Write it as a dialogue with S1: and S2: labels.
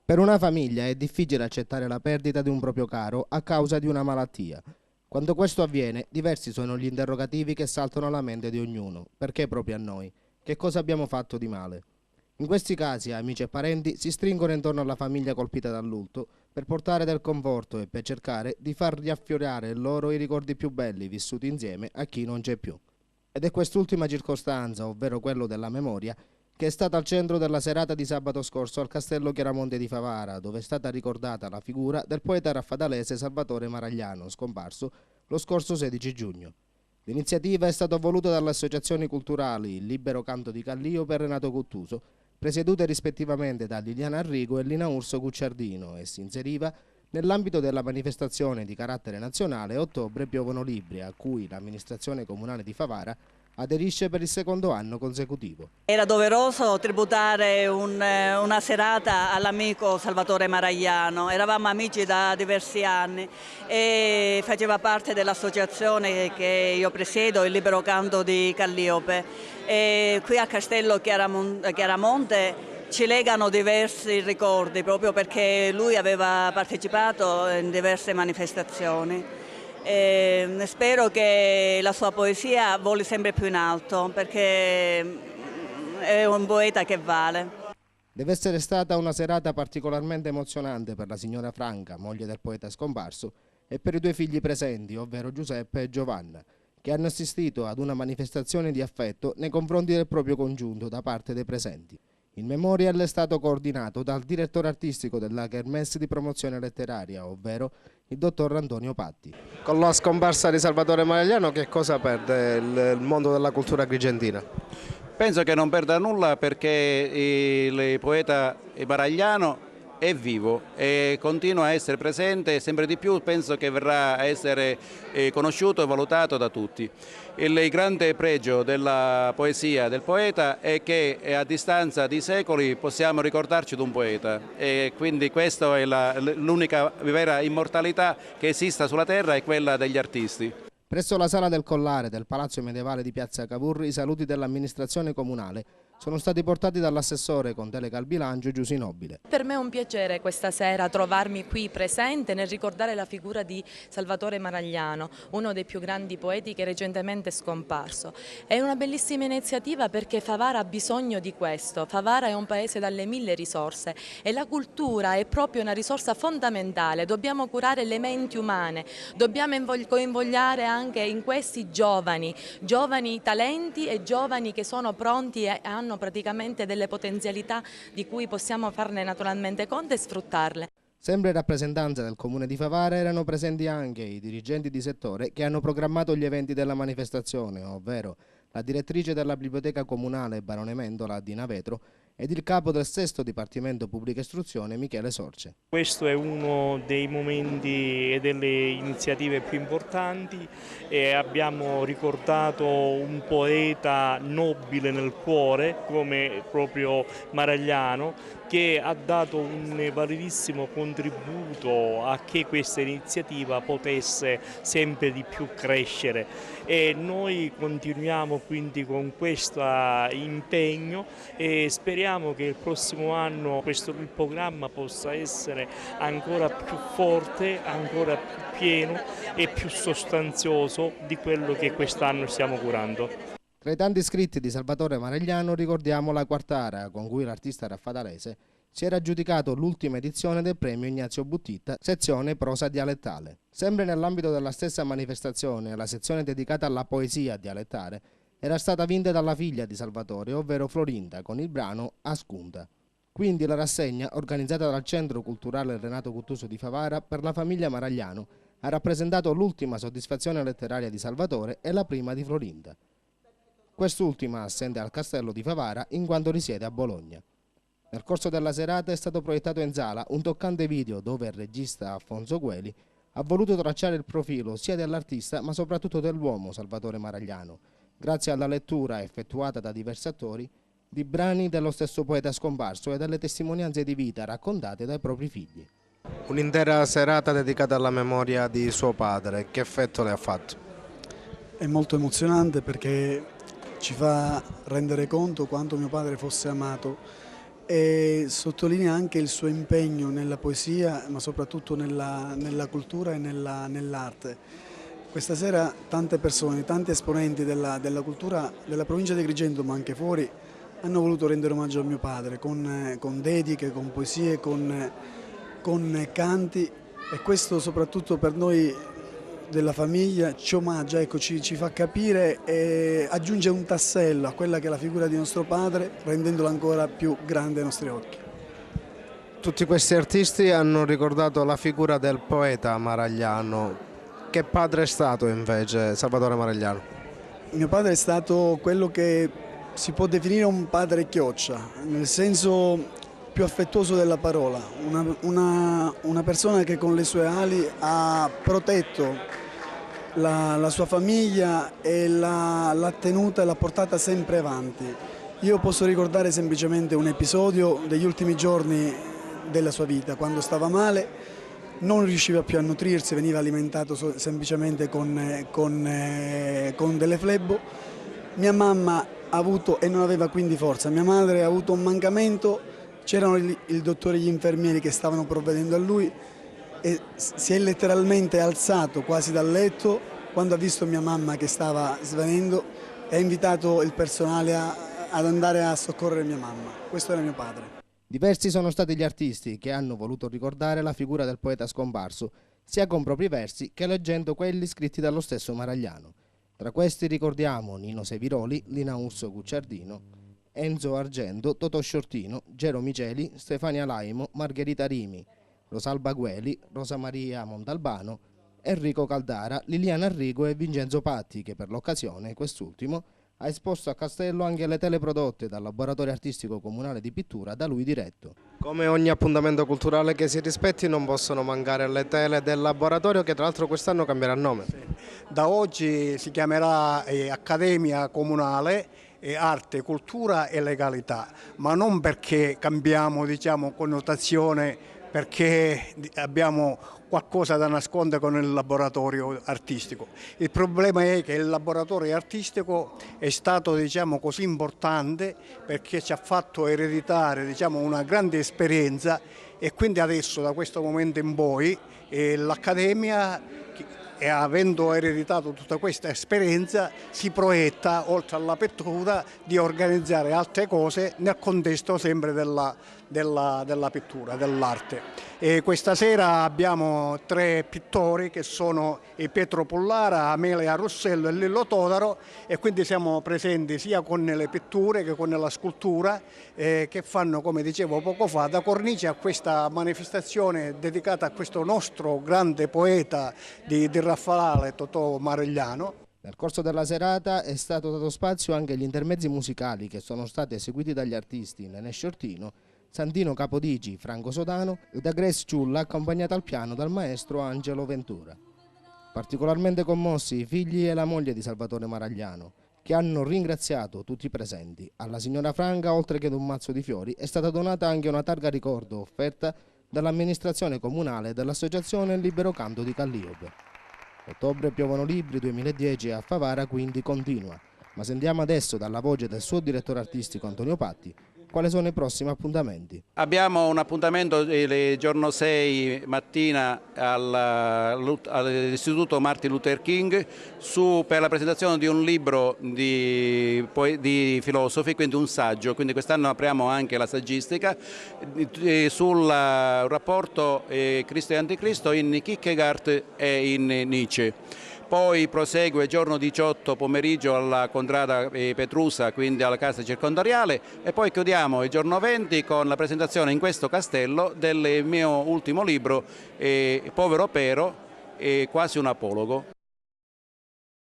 S1: Per una famiglia è difficile accettare la perdita di un proprio caro a causa di una malattia. Quando questo avviene, diversi sono gli interrogativi che saltano alla mente di ognuno. Perché proprio a noi? Che cosa abbiamo fatto di male? In questi casi, amici e parenti si stringono intorno alla famiglia colpita dal lutto per portare del conforto e per cercare di far riaffiorare loro i ricordi più belli vissuti insieme a chi non c'è più. Ed è quest'ultima circostanza, ovvero quello della memoria, che è stata al centro della serata di sabato scorso al Castello Chiaramonte di Favara, dove è stata ricordata la figura del poeta raffadalese Salvatore Maragliano, scomparso lo scorso 16 giugno. L'iniziativa è stata voluta dalle associazioni culturali Il Libero Canto di Calliope e Renato Guttuso, presiedute rispettivamente da Liliana Arrigo e Lina Urso Gucciardino, e si inseriva nell'ambito della manifestazione di carattere nazionale Ottobre piovono libri, a cui l'amministrazione comunale di Favara aderisce per il secondo anno consecutivo.
S2: Era doveroso tributare una serata all'amico Salvatore Maragliano. Eravamo amici da diversi anni e faceva parte dell'associazione che io presiedo, il Libero Canto di Calliope. E qui a Castello Chiaramonte ci legano diversi ricordi, proprio perché lui aveva partecipato in diverse manifestazioni. Spero che la sua poesia voli sempre più in alto, perché è un poeta che vale.
S1: Deve essere stata una serata particolarmente emozionante per la signora Franca, moglie del poeta scomparso, e per i due figli presenti, ovvero Giuseppe e Giovanna, che hanno assistito ad una manifestazione di affetto nei confronti del proprio congiunto da parte dei presenti. Il memorial è stato coordinato dal direttore artistico della Kermesse di promozione letteraria, ovvero il dottor Antonio Patti. Con la scomparsa di Salvatore Maragliano che cosa perde il mondo della cultura agrigentina?
S3: Penso che non perda nulla perché il poeta Maragliano è vivo e continua a essere presente e sempre di più penso che verrà a essere conosciuto e valutato da tutti. Il grande pregio della poesia del poeta è che a distanza di secoli possiamo ricordarci di un poeta e quindi questa è l'unica vera immortalità che esista sulla terra, è quella degli artisti.
S1: Presso la sala del Collare del Palazzo Medievale di Piazza Cavour i saluti dell'amministrazione comunale sono stati portati dall'assessore con delega al bilancio Giusy Nobile.
S4: Per me è un piacere questa sera trovarmi qui presente nel ricordare la figura di Salvatore Maragliano, uno dei più grandi poeti che recentemente è scomparso. È una bellissima iniziativa perché Favara ha bisogno di questo. Favara è un paese dalle mille risorse e la cultura è proprio una risorsa fondamentale. Dobbiamo curare le menti umane, dobbiamo coinvogliare anche in questi giovani talenti e giovani che sono pronti e hanno praticamente delle potenzialità di cui possiamo farne naturalmente conto e sfruttarle.
S1: Sempre in rappresentanza del comune di Favara erano presenti anche i dirigenti di settore che hanno programmato gli eventi della manifestazione, ovvero la direttrice della biblioteca comunale Barone Mendola Dina Vetro ed il capo del sesto Dipartimento Pubblica Istruzione Michele Sorce.
S5: Questo è uno dei momenti e delle iniziative più importanti e abbiamo ricordato un poeta nobile nel cuore come proprio Maragliano, che ha dato un validissimo contributo a che questa iniziativa potesse sempre di più crescere e noi continuiamo quindi con questo impegno e speriamo che il prossimo anno il programma possa essere ancora più forte, ancora più pieno e più sostanzioso di quello che quest'anno stiamo curando.
S1: Tra i tanti scritti di Salvatore Maragliano ricordiamo la Quartara, con cui l'artista raffadalese si era aggiudicato l'ultima edizione del premio Ignazio Buttitta, sezione prosa dialettale. Sempre nell'ambito della stessa manifestazione, la sezione dedicata alla poesia dialettale era stata vinta dalla figlia di Salvatore, ovvero Florinda, con il brano Ascunta. Quindi la rassegna, organizzata dal Centro Culturale Renato Guttuso di Favara per la famiglia Maragliano, ha rappresentato l'ultima soddisfazione letteraria di Salvatore e la prima di Florinda. Quest'ultima assente al Castello di Favara in quanto risiede a Bologna. Nel corso della serata è stato proiettato in sala un toccante video dove il regista Alfonso Gueli ha voluto tracciare il profilo sia dell'artista ma soprattutto dell'uomo Salvatore Maragliano, grazie alla lettura effettuata da diversi attori di brani dello stesso poeta scomparso e delle testimonianze di vita raccontate dai propri figli. Un'intera serata dedicata alla memoria di suo padre, che effetto le ha fatto?
S6: È molto emozionante perché ci fa rendere conto quanto mio padre fosse amato e sottolinea anche il suo impegno nella poesia, ma soprattutto nella cultura e nell'arte. Questa sera tante persone, tanti esponenti della cultura della provincia di Agrigento, ma anche fuori, hanno voluto rendere omaggio a mio padre con dediche, con poesie, con canti, e questo soprattutto per noi della famiglia ci omaggia, ecco, ci fa capire e aggiunge un tassello a quella che è la figura di nostro padre, rendendola ancora più grande ai nostri occhi.
S1: Tutti questi artisti hanno ricordato la figura del poeta Maragliano. Che padre è stato invece Salvatore Maragliano?
S6: Mio padre è stato quello che si può definire un padre chioccia, nel senso più affettuoso della parola, una persona che con le sue ali ha protetto la sua famiglia e l'ha tenuta e l'ha portata sempre avanti. Io posso ricordare semplicemente un episodio degli ultimi giorni della sua vita, quando stava male, non riusciva più a nutrirsi, veniva alimentato semplicemente con delle flebo. Mia mamma ha avuto, e non aveva quindi forza, mia madre ha avuto un mancamento, c'erano il dottore e gli infermieri che stavano provvedendo a lui e si è letteralmente alzato quasi dal letto quando ha visto mia mamma che stava svenendo e ha invitato il personale ad andare a soccorrere mia mamma. Questo era mio padre.
S1: Diversi sono stati gli artisti che hanno voluto ricordare la figura del poeta scomparso, sia con propri versi che leggendo quelli scritti dallo stesso Maragliano. Tra questi ricordiamo Nino Seviroli, Lina Urso Gucciardino, Enzo Argento, Totò Sciortino, Gero Miceli, Stefania Laimo, Margherita Rimi, Rosalba Gueli, Rosa Maria Montalbano, Enrico Caldara, Liliana Arrigo e Vincenzo Patti, che per l'occasione, quest'ultimo, ha esposto a Castello anche le tele prodotte dal Laboratorio Artistico Comunale di Pittura da lui diretto. Come ogni appuntamento culturale che si rispetti non possono mancare le tele del laboratorio, che tra l'altro quest'anno cambierà nome.
S7: Da oggi si chiamerà Accademia Comunale Arte, Cultura e Legalità, ma non perché cambiamo, diciamo, connotazione, perché abbiamo qualcosa da nascondere con il laboratorio artistico. Il problema è che il laboratorio artistico è stato, diciamo così, importante perché ci ha fatto ereditare, diciamo, una grande esperienza, e quindi adesso da questo momento in poi l'Accademia, e avendo ereditato tutta questa esperienza, si proietta, oltre alla pittura, di organizzare altre cose nel contesto sempre della pittura, dell'arte. E questa sera abbiamo 3 pittori che sono Pietro Pollara, Amelia Rossello e Lillo Todaro, e quindi siamo presenti sia con le pitture che con la scultura, che fanno, come dicevo poco fa, da cornice a questa manifestazione dedicata a questo nostro grande poeta di Raffaele, Totò Maragliano.
S1: Nel corso della serata è stato dato spazio anche agli intermezzi musicali che sono stati eseguiti dagli artisti Nenè Sciortino, Santino Capodici, Franco Sodano e da Grace Ciulla, accompagnata al piano dal maestro Angelo Ventura. Particolarmente commossi i figli e la moglie di Salvatore Maragliano, che hanno ringraziato tutti i presenti. Alla signora Franca, oltre che ad un mazzo di fiori, è stata donata anche una targa ricordo offerta dall'amministrazione comunale e dall'associazione Libero Canto di Calliope. Ottobre piovono libri 2010 a Favara quindi continua, ma sentiamo adesso dalla voce del suo direttore artistico Antonio Patti quali sono i prossimi appuntamenti.
S3: Abbiamo un appuntamento il giorno 6 mattina all'Istituto Martin Luther King per la presentazione di un libro di filosofi, quindi un saggio, quindi quest'anno apriamo anche la saggistica sul rapporto Cristo e Anticristo in Kierkegaard e in Nietzsche. Poi prosegue giorno 18 pomeriggio alla Contrada Petrusa, quindi alla casa circondariale, e poi chiudiamo il giorno 20 con la presentazione in questo castello del mio ultimo libro, Povero Pero, quasi un apologo.